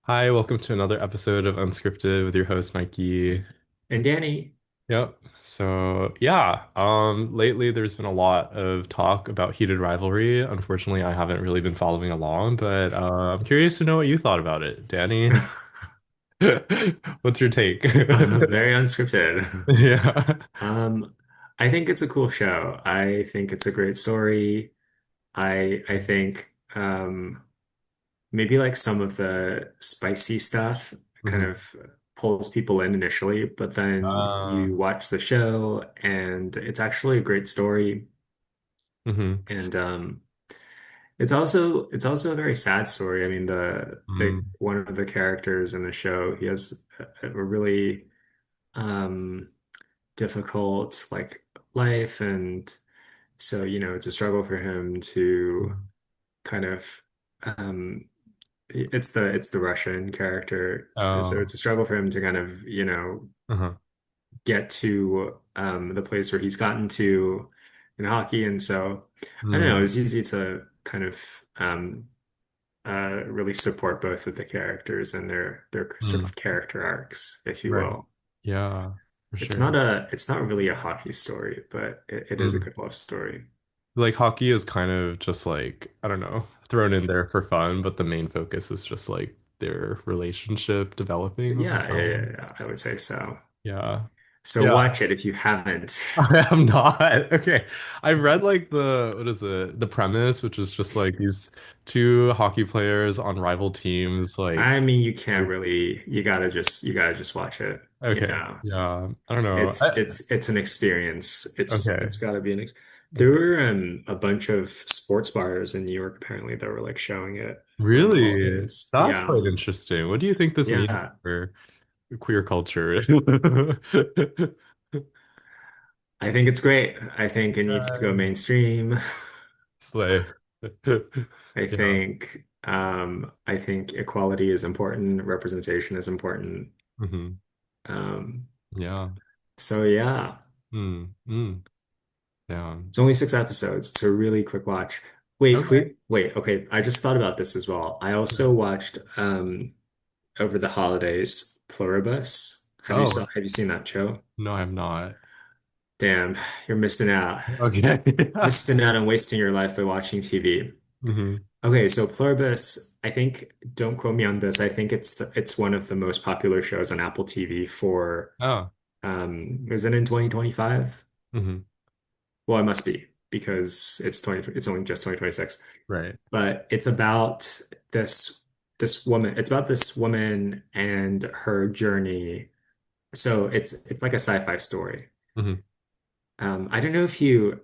Hi, welcome to another episode of Unscripted with your host Mikey. And Danny, Yep. So, yeah, lately there's been a lot of talk about heated rivalry. Unfortunately, I haven't really been following along, but I'm curious to know what you thought about it, Danny. What's your take? very unscripted. Yeah. Um, I think it's a cool show. I think it's a great story. I think maybe like some of the spicy stuff kind hmm of pulls people in initially, but then Uh, you watch the show and it's actually a great story. hmm And it's also a very sad story. I mean, the mm, one of the characters in the show, he has a really um difficult like life, and so it's a struggle for him to kind of um it's the Russian character, so oh, it's a struggle for him to kind of uh-huh. get to the place where he's gotten to in hockey. And so I don't know, it Mm, was easy to kind of really support both of the characters and their sort mm, of character arcs, if you right. will. Yeah, for It's sure. not a, it's not really a hockey story, but it is a Mm. good love story. Like hockey is kind of just like, I don't know, thrown in there for fun, but the main focus is just like their relationship developing over Yeah, yeah, yeah, time. yeah, I would say so. Yeah. So Yeah. watch it if you haven't. I am not. Okay. I read like what is it? The premise, which is just like these two hockey players on rival teams, like I mean, you can't really, you gotta just watch it. okay. Yeah. I don't know. It's an experience. Okay. It's gotta be an ex There Okay. were a bunch of sports bars in New York apparently that were like showing it around the Really? holidays. That's Yeah. quite interesting. What do you think this means Yeah. for queer culture? I think it's great. I think it needs to go mainstream. Slay. Yeah. I think equality is important, representation is important. hmm Um, Yeah. so yeah, Mm. Mm. Yeah. it's only 6 episodes. It's a really quick watch. Wait, Okay. wait, okay. I just thought about this as well. I Yeah. also watched over the holidays Pluribus. Oh, Have you seen that show? no, I'm not. Damn, you're missing out. Okay. Missing out on wasting your life by watching TV. hmm Okay, so Pluribus, I think, don't quote me on this. I think it's one of the most popular shows on Apple TV for Oh. is it in 2025? hmm Well, it must be because it's only just 2026. Right. But it's about this it's about this woman and her journey. So it's like a sci-fi story. hmm I don't know if you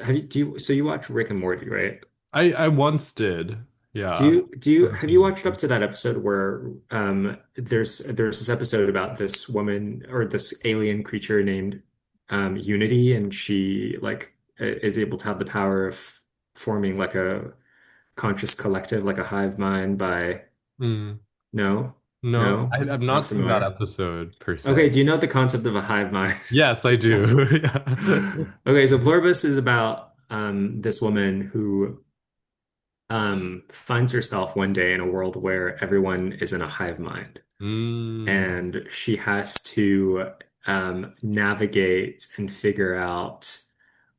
have you do you so you watch Rick and Morty, right? I once did. Yeah. Have you watched up to that episode where there's this episode about this woman or this alien creature named Unity, and she like is able to have the power of forming like a conscious collective, like a hive mind by Mm. no, No, no, I've not not seen that familiar. episode per se. Okay, do you know the concept of a hive mind? Yes, I do. Yeah. Okay, so Pluribus is about this woman who finds herself one day in a world where everyone is in a hive mind, Mm. and she has to navigate and figure out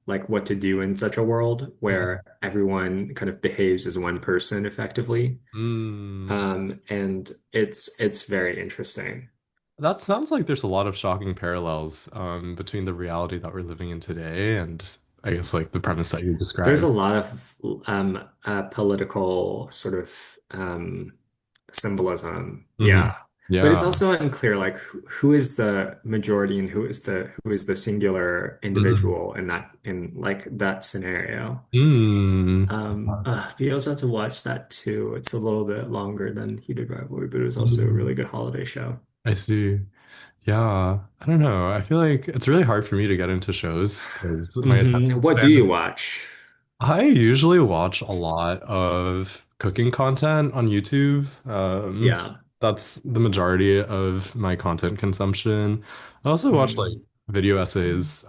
like what to do in such a world Mhm. where everyone kind of behaves as one person effectively. Mm. And it's very interesting. That sounds like there's a lot of shocking parallels between the reality that we're living in today and I guess like the premise that you There's a described. lot of political sort of symbolism. hmm Yeah. But it's Yeah. also unclear like who is the majority and who is the singular hmm individual in like that scenario. Mm. You also have to watch that too. It's a little bit longer than Heated Rivalry, but it was also a Mm. really good holiday show. I see. Yeah. I don't know. I feel like it's really hard for me to get into shows because my attention What do span you is watch? I usually watch a lot of cooking content on YouTube. Yeah. That's the majority of my content consumption. I also watch like Mm. video essays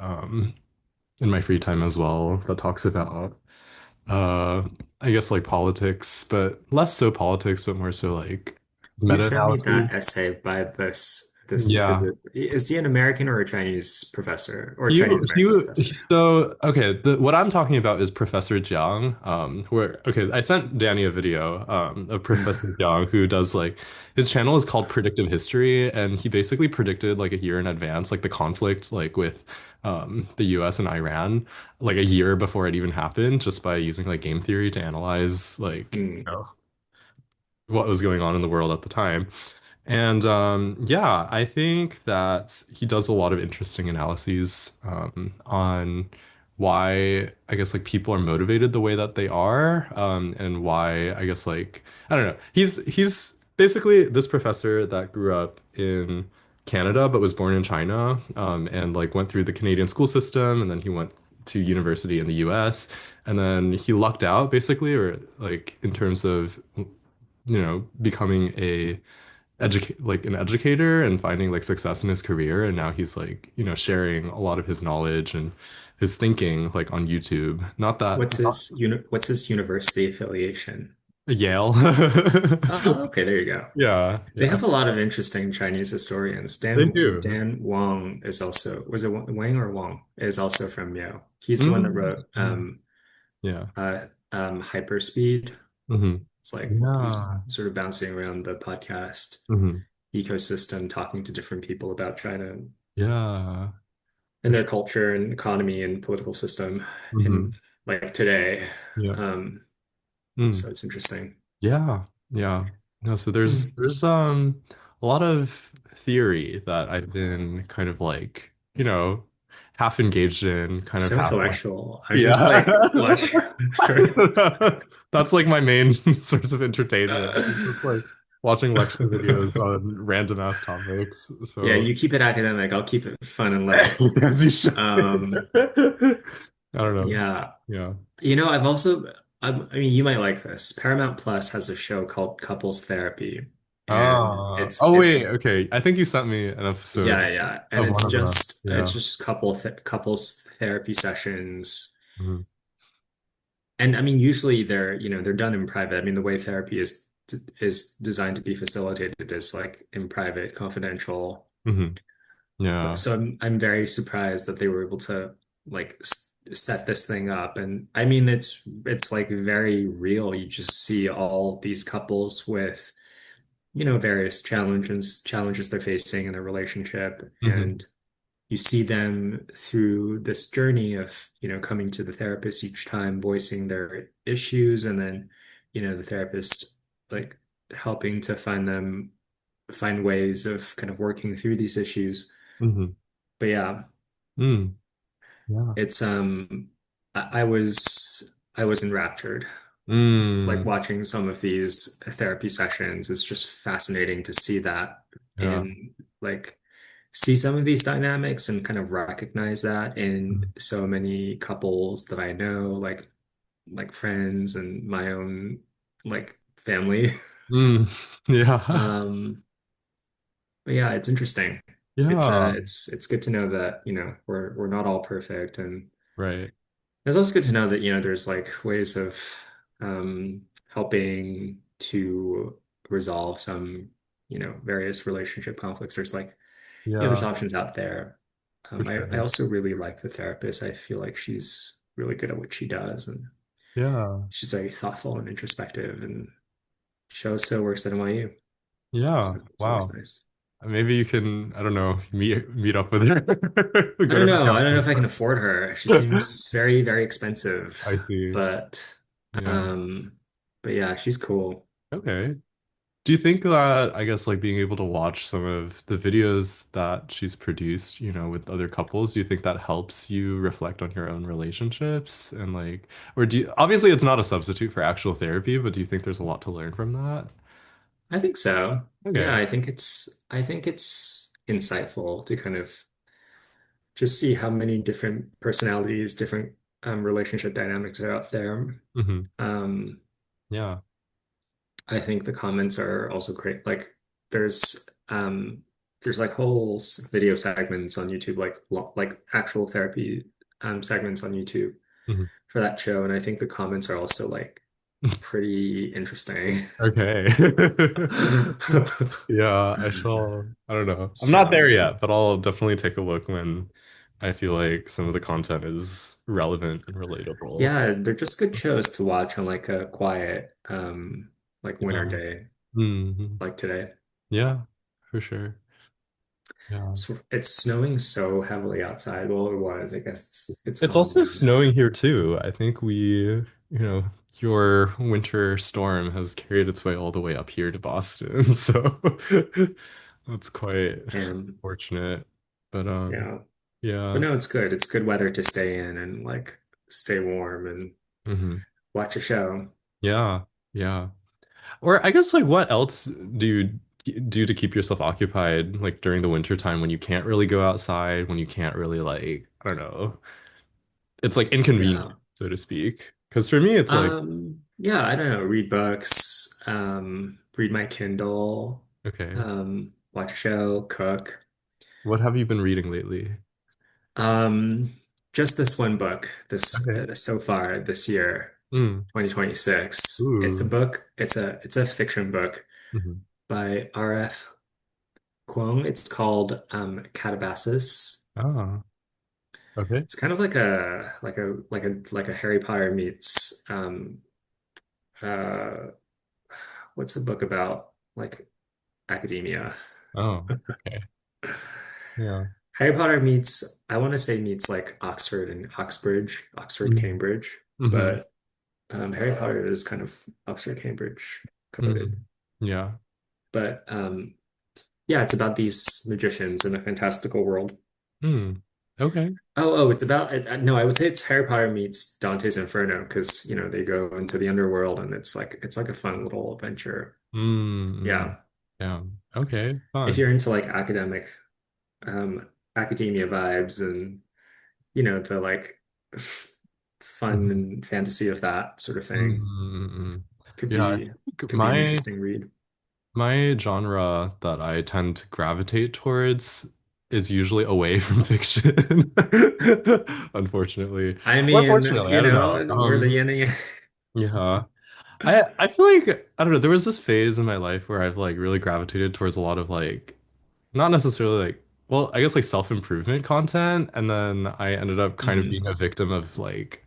in my free time as well that talks about uh I guess like politics, but less so politics, but more so like You sent me Meta-analysis. that essay by this Yeah. is he an American or a Chinese professor or a He, Chinese American professor? so okay, what I'm talking about is Professor Jiang. Where okay, I sent Danny a video of Professor Jiang who does like his channel is called Predictive History, and he basically predicted like a year in advance, like the conflict like with the US and Iran, like a year before it even happened, just by using like game theory to analyze like Hmm. what was going on in the world at the time. And yeah, I think that he does a lot of interesting analyses on why I guess like people are motivated the way that they are, and why I guess like I don't know. He's basically this professor that grew up in Canada but was born in China, and like went through the Canadian school system, and then he went to university in the US, and then he lucked out basically, or like in terms of becoming a educate like an educator and finding like success in his career, and now he's like sharing a lot of his knowledge and his thinking like on YouTube. Not that What's his university affiliation? Yale. Oh, okay, there you go. Yeah, They yeah. have a lot of interesting Chinese historians. They do. Dan Wang is also was it Wang or Wang is also from Yale. He's the one that Mm, wrote mm, yeah. Hyperspeed. Hmm. It's like he's Yeah. sort of bouncing around the podcast Hmm. ecosystem, talking to different people about China Yeah, and for their sure. culture and economy and political system in Hmm. like today. Yeah. Um, Mm. so it's interesting. Yeah, yeah. No, so Hmm. there's a lot of theory that I've been kind of like, half engaged in, kind of So half like intellectual. I just yeah. like watch. That's like my main source of entertainment. It's just like watching lecture videos on random ass topics. Yeah, So you keep it academic. I'll keep it fun and light. as you should. Um, I don't know. yeah. Yeah. I've also, I mean, you might like this. Paramount Plus has a show called Couples Therapy, and Oh wait, okay. I think you sent me an yeah, episode yeah, and of one of them. it's Yeah. just couples therapy sessions. Hmm. And I mean, usually they're done in private. I mean, the way therapy is designed to be facilitated is like in private, confidential. Hmm. But Yeah. so I'm very surprised that they were able to like set this thing up. And I mean, it's like very real. You just see all these couples with, various challenges they're facing in their relationship, Hmm. and you see them through this journey of, coming to the therapist each time, voicing their issues, and then, the therapist like helping to find ways of kind of working through these issues. Hmm. But yeah, Mm. Yeah. it's I was enraptured. Like Mm. watching some of these therapy sessions, it's just fascinating to see that Yeah. in like see some of these dynamics and kind of recognize that in Mm. so many couples that I know, like friends and my own like family. Mm. Yeah. Um, but yeah, it's interesting. Yeah. It's good to know that, we're not all perfect, and Right. it's also good to know that, there's like ways of helping to resolve some, various relationship conflicts. There's like, there's Yeah. options out there. For I sure. also really like the therapist. I feel like she's really good at what she does, and Yeah. she's very thoughtful and introspective, and she also works at NYU. Yeah. So it's always Wow. nice. Maybe you can, I don't know, meet up with her. I Go don't to her know. I don't know campus. if I can afford her. She seems very, very expensive, I see. but Yeah. um, but yeah, she's cool. Okay. Do you think that, I guess, like being able to watch some of the videos that she's produced, with other couples, do you think that helps you reflect on your own relationships and like, or obviously it's not a substitute for actual therapy, but do you think there's a lot to learn from that? I think so. Yeah, Okay. I think it's insightful to kind of just see how many different personalities, different relationship dynamics are out there. Hmm. Um, Yeah. I think the comments are also great. Like there's there's like whole video segments on YouTube, like actual therapy segments on YouTube Hmm. for that show, and I think the comments are also like pretty interesting. Okay. Yeah, I shall. I don't know. I'm not there So, yet, but I'll definitely take a look when I feel like some of the content is relevant and relatable. yeah, they're just good shows to watch on like a quiet, like winter Yeah. day, Hmm. like today. Yeah, for sure. Yeah. It's snowing so heavily outside. Well, it was. I guess it's It's calmed also down snowing now. here too. I think your winter storm has carried its way all the way up here to Boston. So that's quite And fortunate. But yeah, but yeah. no, it's good. It's good weather to stay in and like stay warm and Hmm. watch a show. Yeah. Yeah. Or I guess like what else do you do to keep yourself occupied like during the winter time when you can't really go outside, when you can't really like, I don't know. It's like inconvenient, Yeah. so to speak. Because for me it's like, Yeah, I don't know, read books, read my Kindle, okay, watch a show, cook. what have you been reading lately? Um, just this one book, this Okay. so far this year, Mm. 2026. It's a Ooh. book, it's a fiction book Hmm. by R.F. Kuang. It's called Catabasis. Ah, okay. It's kind of like a Harry Potter meets uh what's a book about like academia. Oh, okay. Yeah. Harry Potter meets, I want to say meets like Oxford and Oxbridge, Oxford, Mm-hmm. Cambridge, Hmm. but Harry Potter is kind of Oxford, Cambridge Hmm. coded. Yeah. But yeah, it's about these magicians in a fantastical world. Mm. Okay. Oh, it's about no, I would say it's Harry Potter meets Dante's Inferno because they go into the underworld and it's like a fun little adventure. Mm. Yeah, Yeah. Okay. if Fun. you're into like um, academia vibes and the like fun Mm-hmm. and fantasy of that sort of thing, Mm-hmm. could Yeah, I be think could be an interesting read. my genre that I tend to gravitate towards is usually away from fiction. Unfortunately. I Or mean, fortunately, I don't know. we're the yin and yang. Yeah. I feel like I don't know, there was this phase in my life where I've like really gravitated towards a lot of like not necessarily like well, I guess like self-improvement content, and then I ended up kind of being Mhm. a victim of like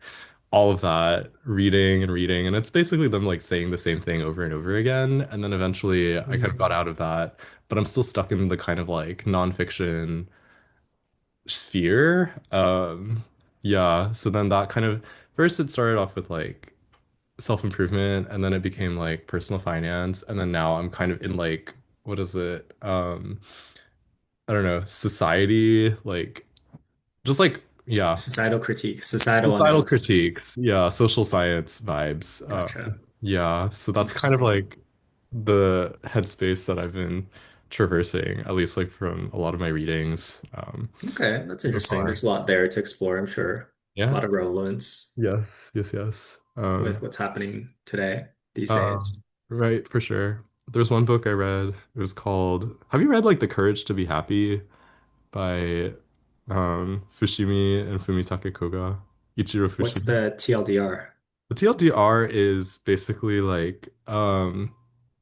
all of that reading and reading, and it's basically them like saying the same thing over and over again, and then eventually I kind of got Mhm. out of that, but I'm still stuck in the kind of like nonfiction sphere. Yeah, so then that kind of first it started off with like self-improvement, and then it became like personal finance, and then now I'm kind of in like what is it? I don't know, society, like just like yeah, Societal critique, societal societal analysis. critiques, yeah, social science vibes. Gotcha. Yeah, so that's kind of Interesting. like the headspace that I've been traversing, at least like from a lot of my readings Okay, that's so interesting. far. There's a lot there to explore, I'm sure. A Yeah, lot of relevance yes, yes, yes. with what's happening today, these Uh, days. right, for sure. There's one book I read. It was called, have you read like The Courage to Be Happy by Fushimi and Fumitake Koga? Ichiro What's Fushimi. the TLDR? The TLDR is basically like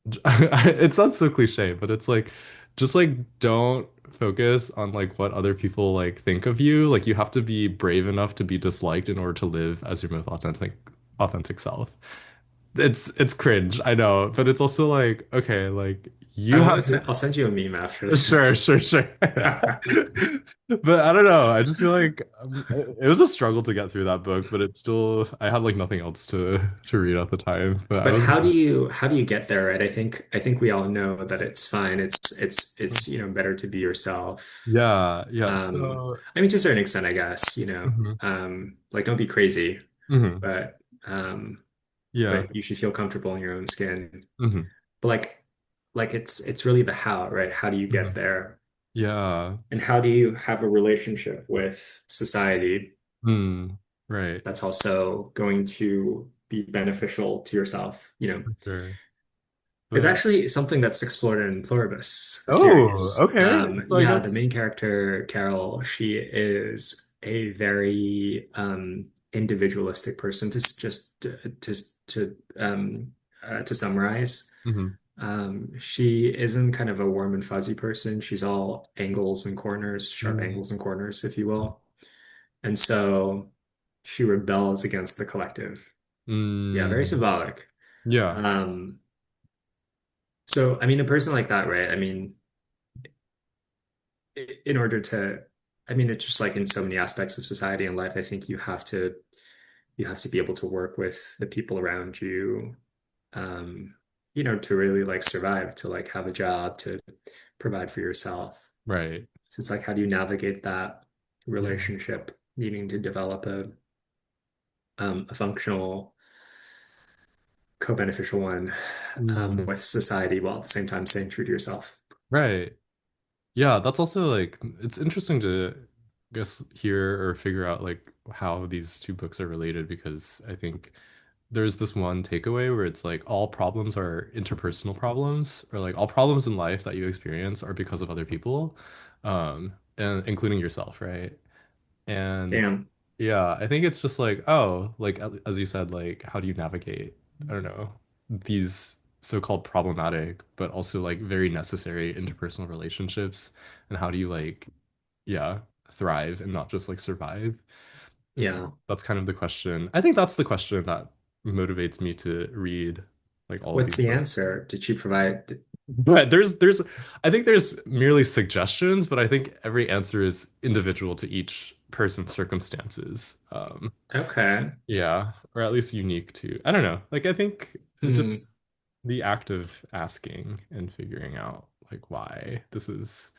it sounds so cliche, but it's like just like don't focus on like what other people like think of you. Like you have to be brave enough to be disliked in order to live as your most authentic self. It's cringe, I know, but it's also like okay, like you have I'll send you a meme after sure, this. sure, sure. But I don't know. I just feel like it was a struggle to get through that book, but it's still I had like nothing else to read at the time. But I But was how do you get there, right? I think we all know that it's fine. It's better to be yourself. yeah, yeah. Um, So I mean to a certain extent, I guess, mhm, like don't be crazy, mhm, but um, yeah, but you should feel comfortable in your own skin. mhm, But like it's really the how, right? How do you get mhm, there? yeah, And how do you have a relationship with society mm, right, that's also going to be beneficial to yourself? for sure. It's But actually something that's explored in Pluribus, the oh, series. okay. So I Yeah, the guess main character, Carol, she is a very individualistic person to summarize. Hmm. She isn't kind of a warm and fuzzy person. She's all angles and corners, sharp Mm. angles and corners, if you will. And so she rebels against the collective. Yeah, very Mm. symbolic. Yeah. Um, so I mean, a person like that, right? I mean, in order to, I mean, it's just like in so many aspects of society and life, I think you have to be able to work with the people around you, um, to really like survive, to like have a job, to provide for yourself. Right. So it's like, how do you navigate that Yeah. relationship, needing to develop a functional, co-beneficial one, Mm. with society while at the same time staying true to yourself? Right. Yeah, that's also like it's interesting to guess hear or figure out like how these two books are related because I think there's this one takeaway where it's like all problems are interpersonal problems or like all problems in life that you experience are because of other people, and including yourself, right? And Damn. yeah, I think it's just like, oh, like as you said, like how do you navigate, I don't know, these so-called problematic but also like very necessary interpersonal relationships, and how do you like, yeah, thrive and not just like survive? And so Yeah. that's kind of the question. I think that's the question that motivates me to read like all of What's these the books. answer? Did she provide? But there's I think there's merely suggestions, but I think every answer is individual to each person's circumstances. Okay. Yeah, or at least unique to. I don't know. Like I think Hmm. just the act of asking and figuring out like why this is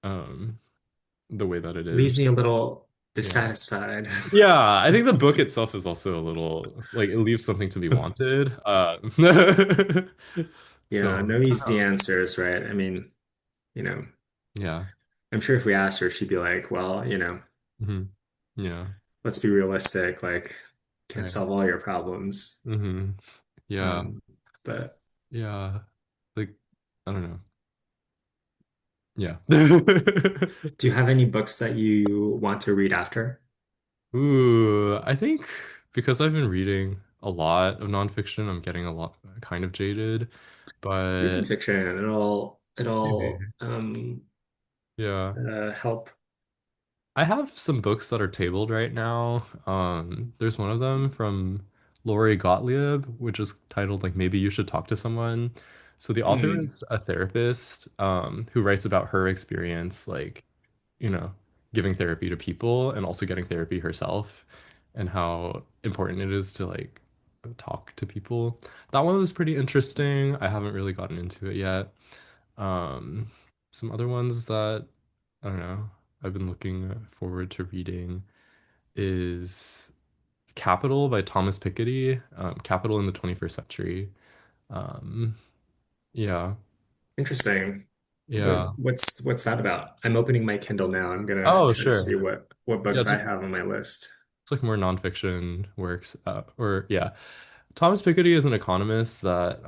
um the way that it Leaves is. me a little Yeah. dissatisfied. Yeah, I think the book itself is also a little like it leaves something to be wanted. Yeah, So no I don't easy know. answers, right? I mean, you know, Yeah. I'm sure if we asked her, she'd be like, well, Hmm. Yeah. let's be realistic. Like, can't Right. solve all your problems. Hmm. Yeah. Um, but Yeah. Like I don't know. Yeah. do you have any books that you want to read after? Ooh, I think because I've been reading a lot of nonfiction, I'm getting a lot kind of jaded, Read some but fiction. maybe. It'll Yeah. help. I have some books that are tabled right now. There's one of them from Lori Gottlieb, which is titled like Maybe You Should Talk to Someone. So the author Hmm. is a therapist, who writes about her experience, like, you know, giving therapy to people and also getting therapy herself and how important it is to like talk to people. That one was pretty interesting. I haven't really gotten into it yet. Um, some other ones that I don't know, I've been looking forward to reading is Capital by Thomas Piketty, Capital in the 21st Century. Um, yeah, Interesting. yeah. What's that about? I'm opening my Kindle now. I'm gonna Oh, try to see sure. what Yeah, books I just have on my list. it's like more nonfiction works. Or yeah, Thomas Piketty is an economist that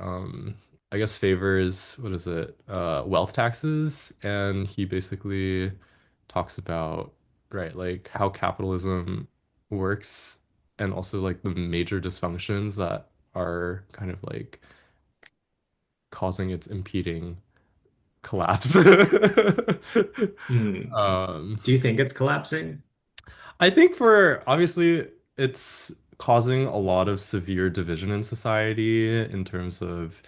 I guess favors what is it? Wealth taxes, and he basically talks about right like how capitalism works and also like the major dysfunctions that are kind of like causing its impeding collapse. Hmm. Um, Do you think it's collapsing? I think for obviously it's causing a lot of severe division in society in terms of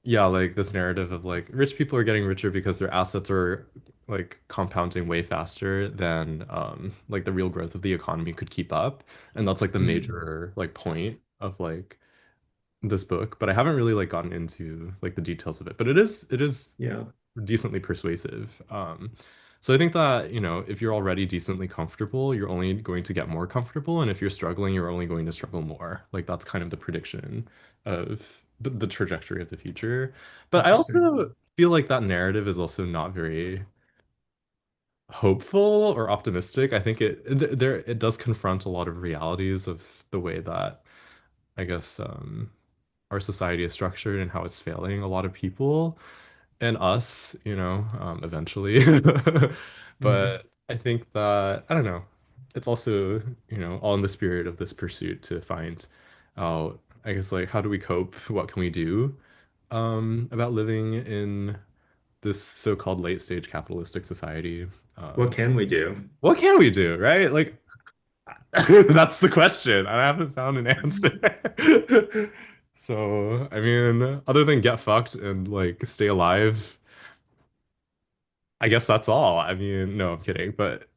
yeah, like this narrative of like rich people are getting richer because their assets are like compounding way faster than like the real growth of the economy could keep up. And that's like the Hmm. major like point of like this book, but I haven't really like gotten into like the details of it. But it is Yeah. decently persuasive. So I think that, if you're already decently comfortable, you're only going to get more comfortable. And if you're struggling, you're only going to struggle more. Like that's kind of the prediction of the trajectory of the future. But I Interesting. also feel like that narrative is also not very hopeful or optimistic. I think it does confront a lot of realities of the way that I guess our society is structured and how it's failing a lot of people and us, eventually. Hmm. But I think that, I don't know. it's also, all in the spirit of this pursuit to find out, I guess, like, how do we cope? What can we do about living in this so-called late stage capitalistic society? What Um, can we do? what can we do, right? Like, that's the question. I haven't found an answer. So, I mean, other than get fucked and like stay alive, I guess that's all. I mean, no, I'm kidding, but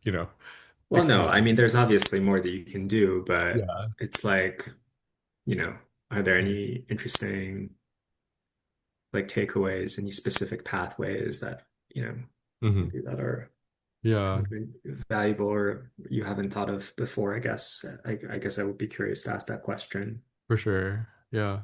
Well, no, excuse I me. mean, there's obviously more that you can do, but Yeah. it's like, you know, are there Yeah. any interesting like takeaways, any specific pathways that, Hmm. maybe that are Yeah, kind of valuable or you haven't thought of before, I guess. I guess I would be curious to ask that question. for sure. Yeah.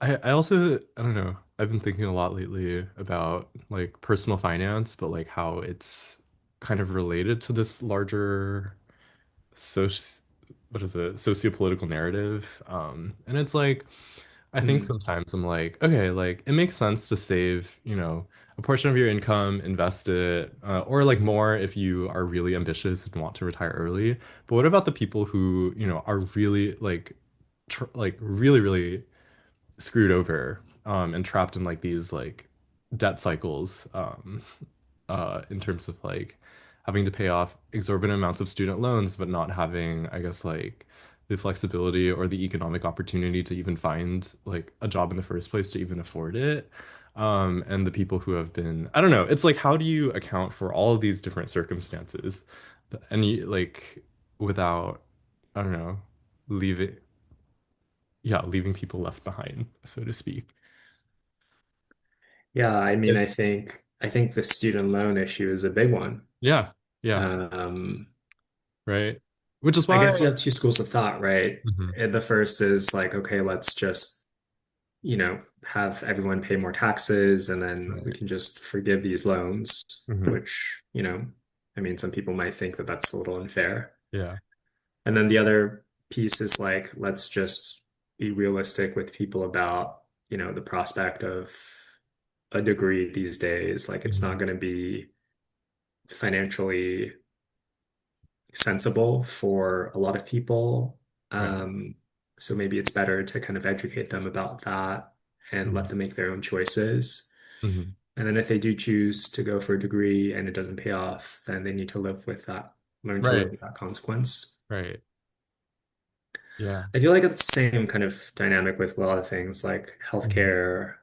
I also, I don't know. I've been thinking a lot lately about like personal finance, but like how it's kind of related to this larger soci what is it, sociopolitical narrative. And it's like I think Hmm. sometimes I'm like, okay, like it makes sense to save, a portion of your income, invest it, or like more if you are really ambitious and want to retire early. But what about the people who, are really like, tr like really, really screwed over, and trapped in like these like debt cycles, in terms of like having to pay off exorbitant amounts of student loans, but not having, I guess, like the flexibility or the economic opportunity to even find like a job in the first place to even afford it. And the people who have been, I don't know, it's like, how do you account for all of these different circumstances? And you like without, I don't know, leaving, yeah, leaving people left behind, so to speak. Yeah, I mean, It, I think the student loan issue is a big one. yeah, yeah, Um, right. Which is I why, guess you have two schools of thought, right? mhm, The first is like, okay, let's just, have everyone pay more taxes and then we right. can just forgive these loans, Mhm, which, I mean, some people might think that that's a little unfair. yeah. And then the other piece is like, let's just be realistic with people about, the prospect of a degree these days. Like, it's not Mhm, going to be financially sensible for a lot of people. right. Um, so maybe it's better to kind of educate them about that and let Mhm, them make their own choices. mhm. And then if they do choose to go for a degree and it doesn't pay off, then they need to live with that, learn to live Right, with that consequence. right. Yeah. I feel like it's the same kind of dynamic with a lot of things like Mhm, healthcare,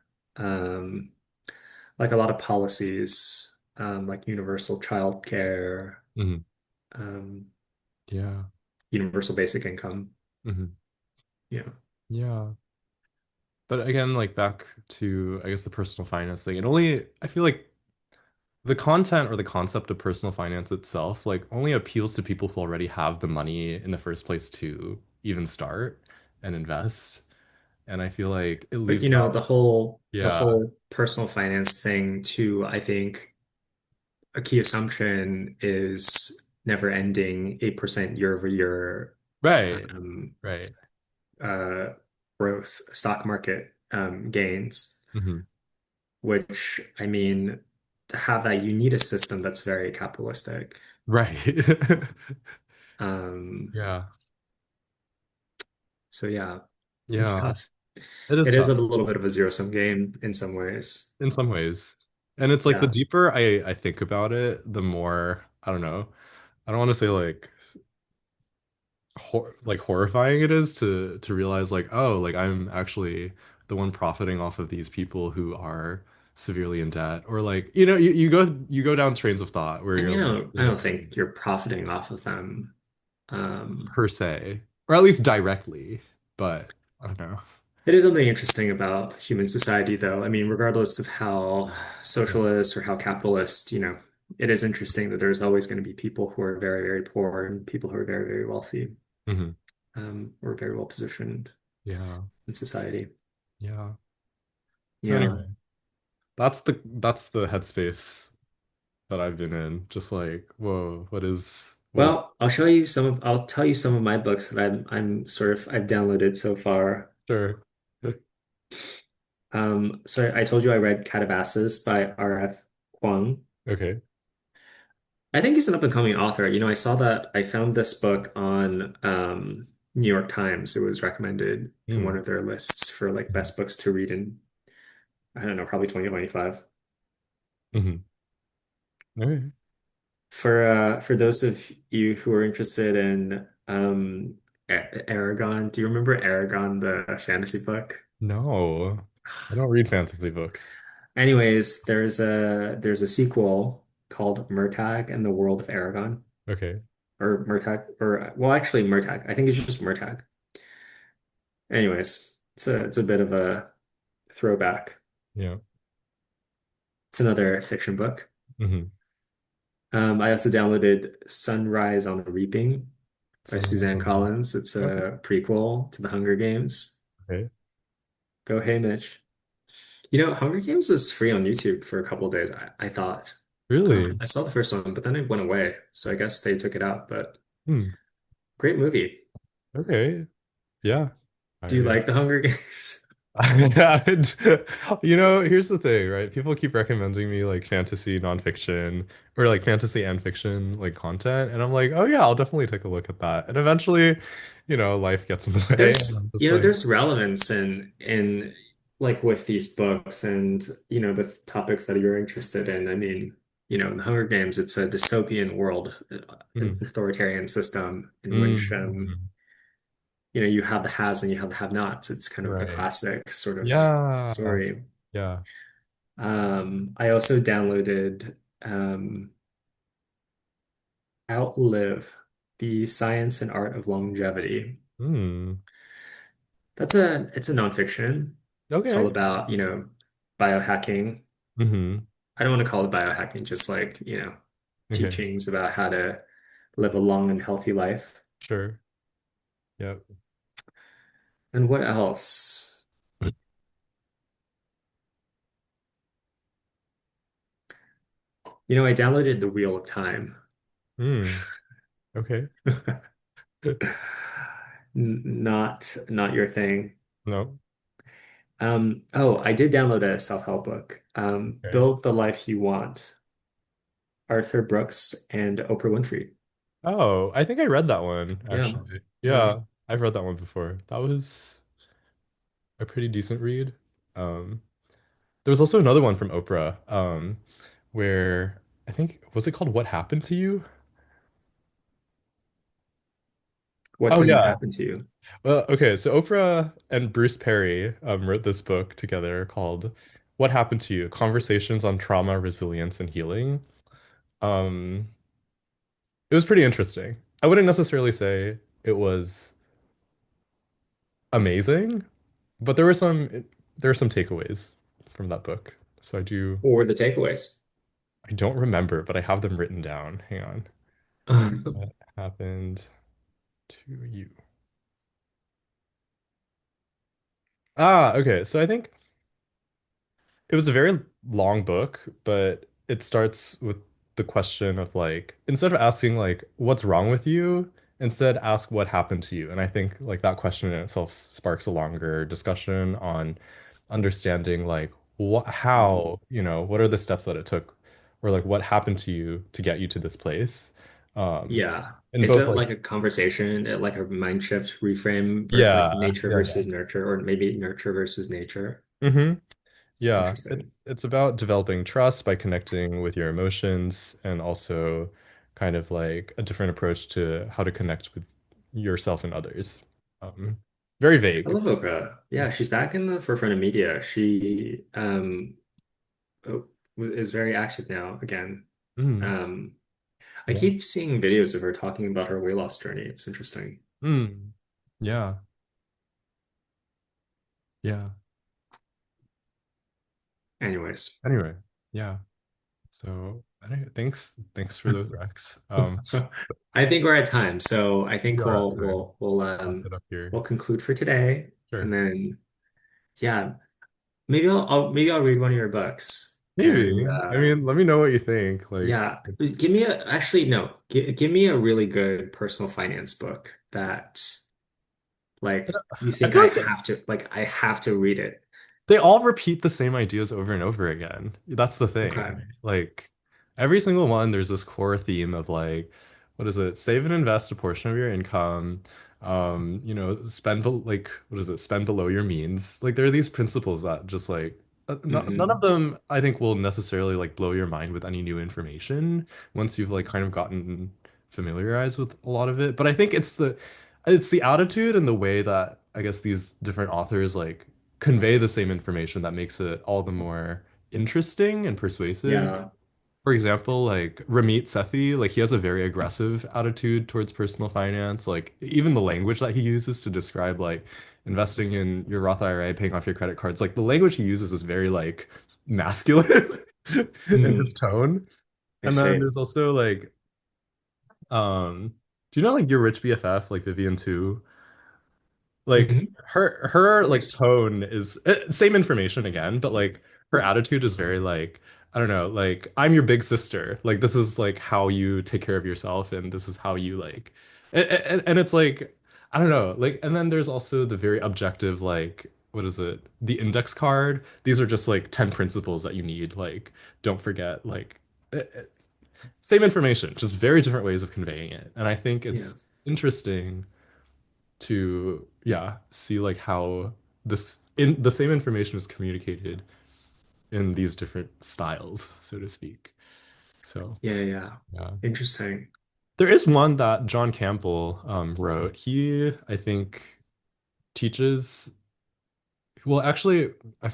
like a lot of policies, like universal childcare, mhm. um, Yeah. universal basic income. Mhm. Yeah. Yeah. But again, like back to, I guess, the personal finance thing, I feel like the content or the concept of personal finance itself, like, only appeals to people who already have the money in the first place to even start and invest. And I feel like it But leaves out, the yeah, whole personal finance thing too, I think a key assumption is never ending 8% year over year right, um, right. uh, growth, stock market gains, Hmm. which I mean, to have that, you need a system that's very capitalistic. Right. Um, Yeah. so yeah, it's Yeah. tough. It is It is a tough little bit of a zero-sum game in some ways. in some ways. And it's like the Yeah. deeper I think about it, the more, I don't know. I don't want to say like like horrifying it is to realize like, oh, like I'm actually the one profiting off of these people who are severely in debt, or like, you go down trains of thought where I you're mean, like, I don't this think you're profiting off of them. Um, per se, or at least directly, but I don't know. It is something interesting about human society, though. I mean, regardless of how Yeah. socialist or how capitalist, it is interesting that there's always going to be people who are very, very poor and people who are very, very wealthy, Hmm. or very well positioned Yeah. in society. Yeah. So Yeah. anyway, that's the headspace that I've been in. Just like, whoa, what is Well, I'll tell you some of my books that I've downloaded so far. sure. So I told you I read Calabasas by R.F. Kuang. Okay. I think he's an up and coming author. I saw that I found this book on New York Times. It was recommended in one Mm. of their lists for like best books to read in, I don't know, probably 2025. Mm-hmm. Okay. For those of you who are interested in Aragon, do you remember Aragon, the fantasy book? No, I don't read fantasy books. Anyways, there's a sequel called Murtagh and the World of Aragon, Okay. or Murtagh, or well, actually Murtagh. I think it's just Murtagh. Anyways, it's a bit of a throwback. Yeah. It's another fiction book. Mm-hmm. I also downloaded Sunrise on the Reaping by Sunrise Suzanne on the Collins. It's Okay. a prequel to the Hunger Games. Okay. Go hey Mitch. Hunger Games was free on YouTube for a couple of days, I thought. Really? I saw the first one, but then it went away. So I guess they took it out, but Hmm. great movie. Okay. Yeah. Do you I like the Hunger Games? here's the thing, right? People keep recommending me like fantasy nonfiction or like fantasy and fiction like content, and I'm like, oh yeah, I'll definitely take a look at that. And eventually, life gets in the way, and There's, I'm just like, there's relevance in like with these books and the topics that you're interested in. I mean, in the Hunger Games, it's a dystopian world, an mm, authoritarian system in which mm, you have the haves and you have the have-nots. It's kind of the right. classic sort of Yeah. story. Yeah. I also downloaded Outlive, the Science and Art of Longevity. Hmm. It's a nonfiction. It's all Okay. about, biohacking. Hmm. I don't want to call it biohacking, just like, Okay. teachings about how to live a long and healthy life. Sure. Yep. And what else? I downloaded The Wheel of Time. Hmm. Okay. Not your thing. No. Oh, I did download a self-help book. Okay. Build the Life You Want, Arthur Brooks and Oprah Winfrey. Oh, I think I read that one Yeah. actually. Yeah. Yeah, I've read that one before. That was a pretty decent read. Um, there was also another one from Oprah, where I think was it called What Happened to You? What Oh didn't yeah. happen to you? Well, okay, so Oprah and Bruce Perry wrote this book together called What Happened to You? Conversations on Trauma, Resilience, and Healing. Um, it was pretty interesting. I wouldn't necessarily say it was amazing, but there were some takeaways from that book. So What were the takeaways? I don't remember, but I have them written down. Hang on. What happened to you? Okay. So I think it was a very long book, but it starts with the question of like, instead of asking like, what's wrong with you, instead ask what happened to you. And I think like that question in itself sparks a longer discussion on understanding like how, what are the steps that it took, or like what happened to you to get you to this place. Um, Yeah. and Is both it like, like a conversation, like a mind shift reframe, like yeah, nature yeah, versus nurture, or maybe nurture versus nature? yeah. Yeah, Interesting. it's about developing trust by connecting with your emotions and also kind of like a different approach to how to connect with yourself and others. Um, very I vague. love Oprah. Yeah, she's back in the forefront of media. She is very active now again. Mm, Um, I yeah. keep seeing videos of her talking about her weight loss journey. It's interesting. Mm, yeah. Yeah. Anyways, Anyway, yeah. So anyway, thanks for those Rex. I think we're at time, so I We think are at we'll time. we'll we'll Wrap um it up here. we'll conclude for today, and Sure. then yeah, maybe I'll read one of your books, and Maybe. I mean, let me know what you think. Like, yeah, it's give me a actually no, give me a really good personal finance book that like you I think feel I like have to like I have to read it. they all repeat the same ideas over and over again. That's the thing, Okay. right? Like, every single one, there's this core theme of like, what is it? Save and invest a portion of your income. Spend like what is it? Spend below your means. Like there are these principles that just like none of Hmm. them I think will necessarily like blow your mind with any new information once you've like kind of gotten familiarized with a lot of it. But I think it's the attitude and the way that I guess these different authors like convey the same information that makes it all the more interesting and persuasive. Yeah. For example, like Ramit Sethi, like he has a very aggressive attitude towards personal finance. Like even the language that he uses to describe like investing in your Roth IRA, paying off your credit cards, like the language he uses is very like masculine in his Mm, tone. I And then see. there's also like do you know like your rich BFF, like Vivian too? Like Hmm. her like Yes. tone is same information again, but like her attitude is very like I don't know, like I'm your big sister. Like this is like how you take care of yourself and this is how you like and it's like I don't know, like and then there's also the very objective like what is it? The index card. These are just like 10 principles that you need. Like don't forget like same information, just very different ways of conveying it. And I think Yeah. it's interesting to yeah see like how this in the same information is communicated in these different styles so to speak so Yeah. Yeah. yeah Interesting. there is one that John Campbell wrote. He I think teaches well actually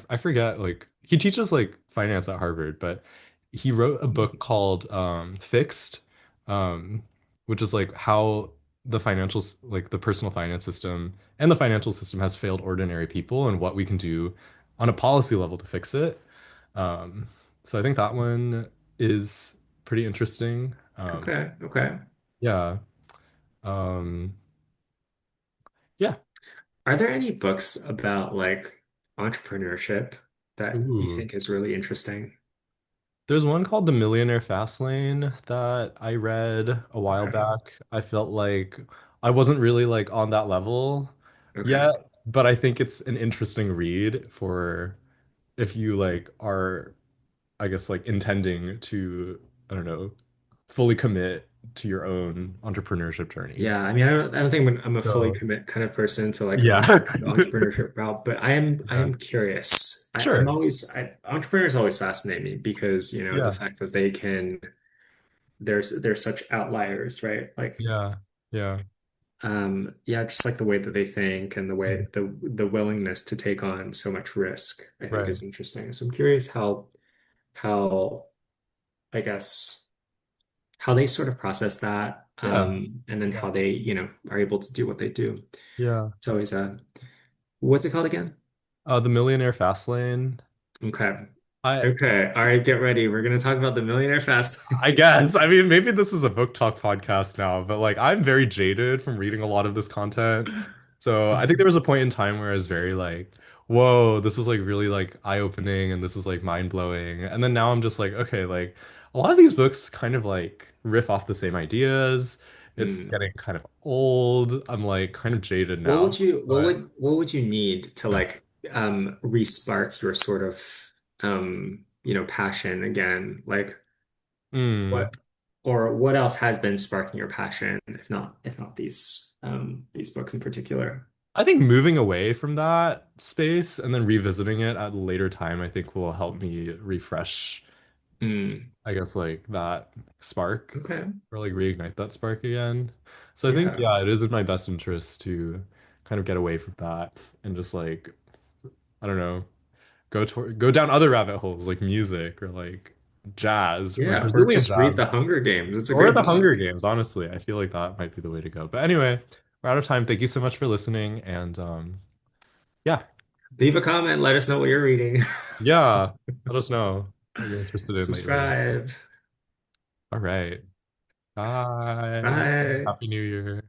I forget like he teaches like finance at Harvard but he wrote a book called Fixed um which is like how like the personal finance system and the financial system has failed ordinary people and what we can do on a policy level to fix it. um so I think that one is pretty interesting. Okay. Okay. Yeah. um yeah. Are there any books about like entrepreneurship that you Ooh. think is really interesting? There's one called The Millionaire Fastlane that I read a while Okay. back. I felt like I wasn't really like on that level Okay. yet, but I think it's an interesting read for if you like are, I guess like intending to, I don't know, fully commit to your own entrepreneurship journey. Yeah, I mean, I don't think I'm a fully So, commit kind of person to like yeah. the entrepreneurship route, but I Yeah. am curious. Sure. Entrepreneurs always fascinate me because, the Yeah. fact that they're such outliers, right? Like, Yeah. Yeah. yeah, just like the way that they think and the Mm. way the willingness to take on so much risk, I think Right. is interesting. So I'm curious how I guess how they sort of process that, Yeah. and then Yeah. how they, are able to do what they do. Yeah. It's always what's it called again? The Millionaire Fastlane. Okay. I Okay. All right, get ready. We're gonna talk about the Millionaire Fast. I guess. I mean, maybe this is a book talk podcast now, but like I'm very jaded from reading a lot of this content. So I think there was a point in time where I was very like, whoa, this is like really like eye-opening and this is like mind-blowing. And then now I'm just like, okay, like a lot of these books kind of like riff off the same ideas. It's Hmm. getting kind of old. I'm like kind of jaded What now. would you But what would you need to like re-spark your sort of passion again? Like mm, what or what else has been sparking your passion, if not these books in particular? I think moving away from that space and then revisiting it at a later time, I think will help me refresh, Hmm. I guess, like that spark Okay. or like reignite that spark again. So I think, Yeah. yeah, it is in my best interest to kind of get away from that and just like, I don't know, go down other rabbit holes like music or like jazz or Yeah. Or Brazilian just read The jazz Hunger Games. It's a or great the Hunger book. Games. Honestly, I feel like that might be the way to go. But anyway, we're out of time. Thank you so much for listening. And yeah. Leave a comment, let us know what you're reading. Yeah, let us know what you're interested in lately. Subscribe. All right. Bye. Bye. Happy New Year.